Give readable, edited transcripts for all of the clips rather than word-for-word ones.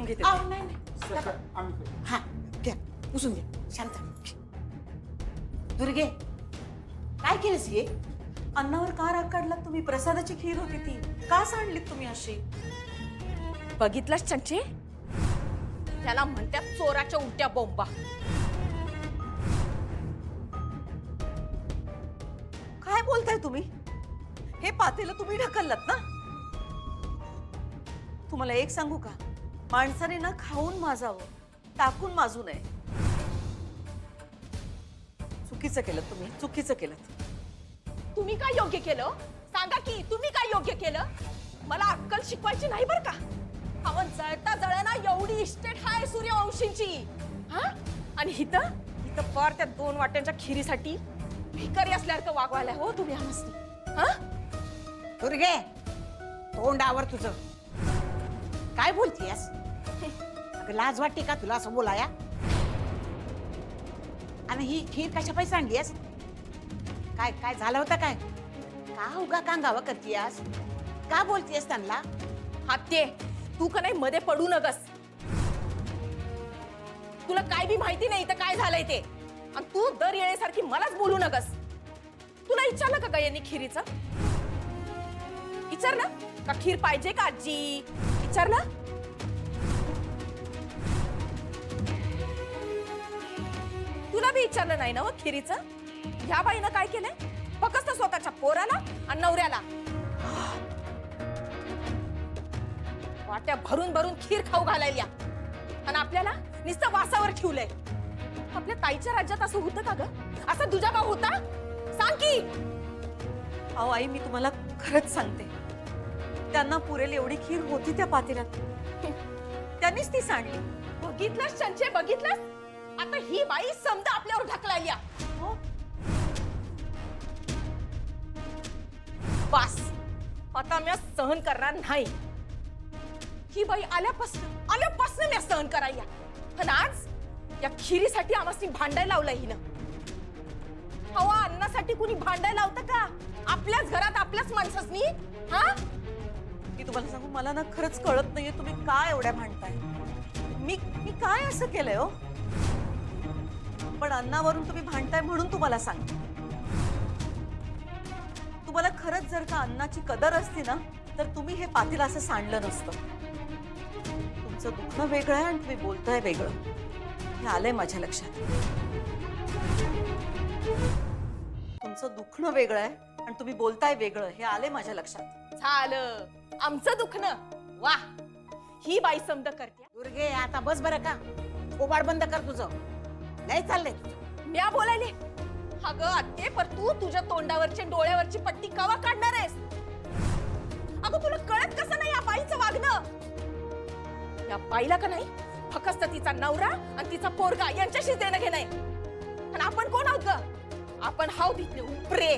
घेते. नाही नाही. हा घ्या, पुसून घ्या. शांत. दुर्गे, काय केलंस हे? अन्नावर का राग काढला तुम्ही? प्रसादाची खीर होती ती, का सांडलीत तुम्ही अशी? बघितलंस चंचे, त्याला म्हणतात चोराच्या उलट्या बोंबा. काय बोलताय तुम्ही? हे पातेलं तुम्ही ढकललात ना? तुम्हाला एक सांगू का, माणसाने ना खाऊन माजावं, टाकून माजू नये. चुकीचं केलं तुम्ही, चुकीचं केलं. तुम्ही काय योग्य केलं सांगा की, तुम्ही काय योग्य केलं? मला अक्कल शिकवायची नाही बर का. अहो जळता जळना एवढी इस्टेट हाय सूर्यवंशींची, हा? आणि इथं पर त्या 2 वाट्यांच्या खिरीसाठी भिकारी असल्यासारखं वागवायला हो तुम्ही आमसनी, हा? दुर्गे, तोंडावर तुझं काय बोलतीयस? अगं लाज वाटते का तुला असं बोलाया? आणि ही खीर कशा पैसे आणलीयस? काय काय झालं होतं काय? का उगा कांगावा करतीयस? का बोलतीयस त्यांना? हाते तू का नाही मध्ये पडू नगस. तुला काय बी माहिती नाही तर काय झालंय ते, आणि तू दर येळेसारखी मलाच बोलू नगस. तुला विचारलं का यांनी खिरीचं? विचार ना, का खीर पाहिजे का आजी? विचार ना. तुला बी विचारलं नाही ना खिरीचं? ह्या बाईनं काय केलंय? फक्त स्वतःच्या पोराला आणि नवऱ्याला वाट्या भरून भरून खीर खाऊ घालायला, आणि आपल्याला नुसतं वासावर ठेवलंय. आपल्या ताईच्या राज्यात असं होतं का ग? असं तुझ्या भाऊ होता? सांग की. अहो आई, मी तुम्हाला खरंच सांगते, त्यांना पुरेल एवढी खीर होती त्या पातेल्यात, त्यांनीच ती सांडली. बघितलंस संजय, बघितलंस? आता ही बाई समजा आपल्यावर ढकलायला. हो? बस आता मी सहन करणार नाही. ही बाई आल्यापासून मी सहन करायला, पण आज या खिरीसाठी आम्हाला भांडायला लावलंय हिनं. हवा अन्नासाठी कुणी भांडायला लावतं का? आपल्याच घरात आपल्याच माणसासनी, हा? मी तुम्हाला सांगू, मला ना खरंच कळत नाहीये तुम्ही काय एवढ्या भांडताय. मी काय असं केलंय हो? पण अन्नावरून तुम्ही भांडताय म्हणून तुम्हाला सांगते, तुम्हाला खरंच जर का अन्नाची कदर असती ना, तर तुम्ही हे पातेलं असं सांडलं नसतं. तुमचं दुखणं वेगळं आहे आणि तुम्ही बोलताय वेगळं, हे आलंय माझ्या लक्षात. तुमचं दुखणं वेगळं आहे आणि तुम्ही बोलताय वेगळं, हे आलंय माझ्या लक्षात. झालं आमचं दुखणं. वा, ही बाई समज करते. दुर्गे, आता बस बरं का. ओबाड बंद कर तुझं, नाही चाललंय तुझं. म्या बोलायले? अगं आत्ते, पर तू तुझ्या तोंडावरची डोळ्यावरची पट्टी कवा काढणार आहेस? अगं तुला कळत कसं नाही या बाईचं वागणं? या बाईला का नाही फक्त तिचा नवरा आणि तिचा पोरगा यांच्याशी देणं घेणं आहे. आणि आपण कोण आहोत ग? आपण हाव तिथले उपरे.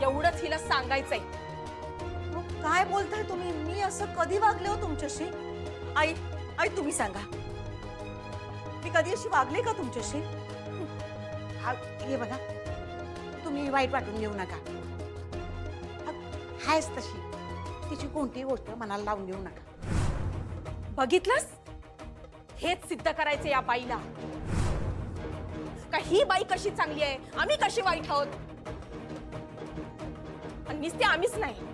एवढंच हिला सांगायचंय. मग काय बोलताय तुम्ही? मी असं कधी वागले हो तुमच्याशी? आई आई तुम्ही सांगा, मी कधी अशी वागले का तुमच्याशी? हा, हे बघा, तुम्ही वाईट वाटून घेऊ नका. हायच तशी, तिची कोणतीही गोष्ट मनाला लावून घेऊ नका. बघितलंस? हेच सिद्ध करायचं या बाईला, का ही बाई कशी चांगली आहे, आम्ही कशी वाईट आहोत. आणि नुसते आम्हीच नाही,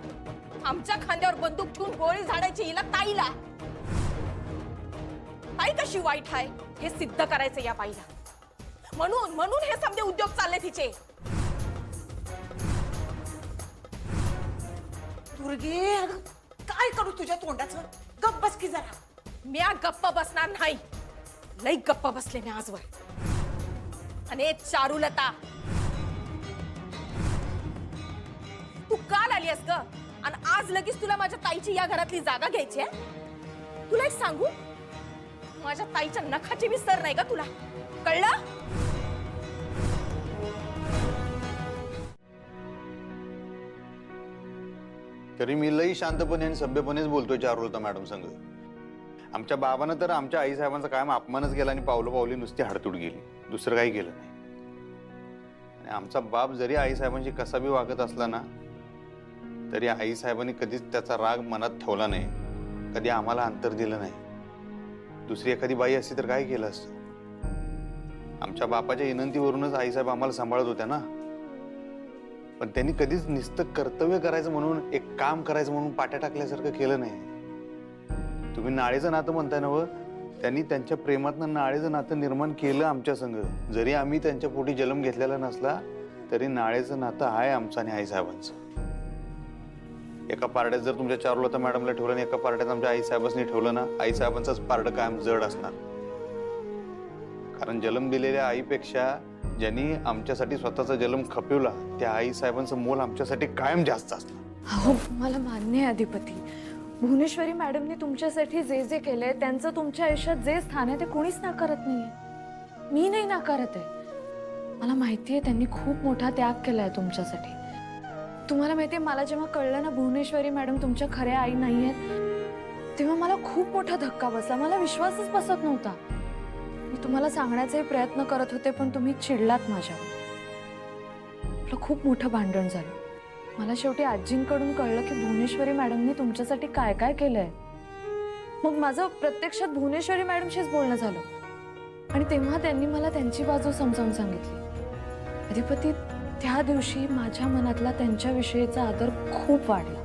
आमच्या खांद्यावर बंदूक ठेवून गोळी झाडायची हिला ताईला. ताई कशी वाईट आहे हे सिद्ध करायचं या बाईला. म्हणून हे समजे उद्योग चालले तिचे. दुर्गे, अगं काय करू तुझ्या तोंडाचं? गप्प बस की जरा. म्या गप्प बसणार नाही. लई गप्प बसले मी आजवर. आणि चारुलता, तू काल आली आहेस ग, आणि आज लगेच तुला माझ्या ताईची या घरातली जागा घ्यायची आहे? तुला एक सांगू, माझ्या ताईच्या नखाची बी सर नाही का तुला? कळलं? तरी मी लई शांतपणे आणि सभ्यपणेच बोलतोय चारुलता मॅडम संग. आमच्या बाबानं तर आमच्या आईसाहेबांचा कायम अपमानच केला आणि पावलं नुसती हडतूड गेली, दुसरं काही केलं नाही. आणि आमचा बाप जरी आईसाहेबांशी कसा बी वागत असला ना, तरी आईसाहेबांनी कधीच त्याचा राग मनात ठेवला नाही, कधी आम्हाला अंतर दिलं नाही. दुसरी एखादी बाई असती तर काय केलं असतं? आमच्या बापाच्या विनंतीवरूनच आईसाहेब आम्हाला सांभाळत होत्या ना. पण त्यांनी कधीच नुसतं कर्तव्य करायचं म्हणून, एक काम करायचं म्हणून पाट्या टाकल्यासारखं केलं नाही. तुम्ही नाळेचं नातं म्हणताय ना व, त्यांनी त्यांच्या प्रेमातनं नाळेचं नातं निर्माण केलं आमच्या संग. जरी आम्ही त्यांच्या पोटी जन्म घेतलेला नसला तरी नाळेचं नातं आहे आमचं आणि आईसाहेबांचं. एका पारड्यात जर तुमच्या चारुलता मॅडमला ठेवलं आणि एका पारड्यात आमच्या आईसाहेबांनी ठेवलं ना, आईसाहेबांचंच पारडं कायम जड असणार. कारण जन्म दिलेल्या आईपेक्षा ज्यांनी आमच्यासाठी स्वतःचा जन्म खपवला त्या आईसाहेबांचं मोल आमच्यासाठी कायम जास्त असणार. हो, मला मान्य आहे अधिपती. भुवनेश्वरी मॅडमने तुमच्यासाठी जे जे केलंय, त्यांचं तुमच्या आयुष्यात जे स्थान आहे ते कोणीच नाकारत नाहीये. मी नाही नाकारत आहे. मला माहिती आहे त्यांनी खूप मोठा त्याग केलाय तुमच्यासाठी. तुम्हाला माहिती आहे, मला जेव्हा कळलं ना भुवनेश्वरी मॅडम तुमच्या खऱ्या आई नाही आहेत, तेव्हा मला खूप मोठा धक्का बसला. मला विश्वासच बसत नव्हता. मी तुम्हाला सांगण्याचाही प्रयत्न करत होते पण तुम्ही चिडलात माझ्यावर. आपलं खूप मोठं भांडण झालं. मला शेवटी आजींकडून कळलं की भुवनेश्वरी मॅडमनी तुमच्यासाठी काय काय केलंय. मग माझं प्रत्यक्षात भुवनेश्वरी मॅडमशीच बोलणं झालं आणि तेव्हा त्यांनी मला त्यांची बाजू समजावून सांगितली. अधिपती, त्या दिवशी माझ्या मनातला त्यांच्याविषयीचा आदर खूप वाढला.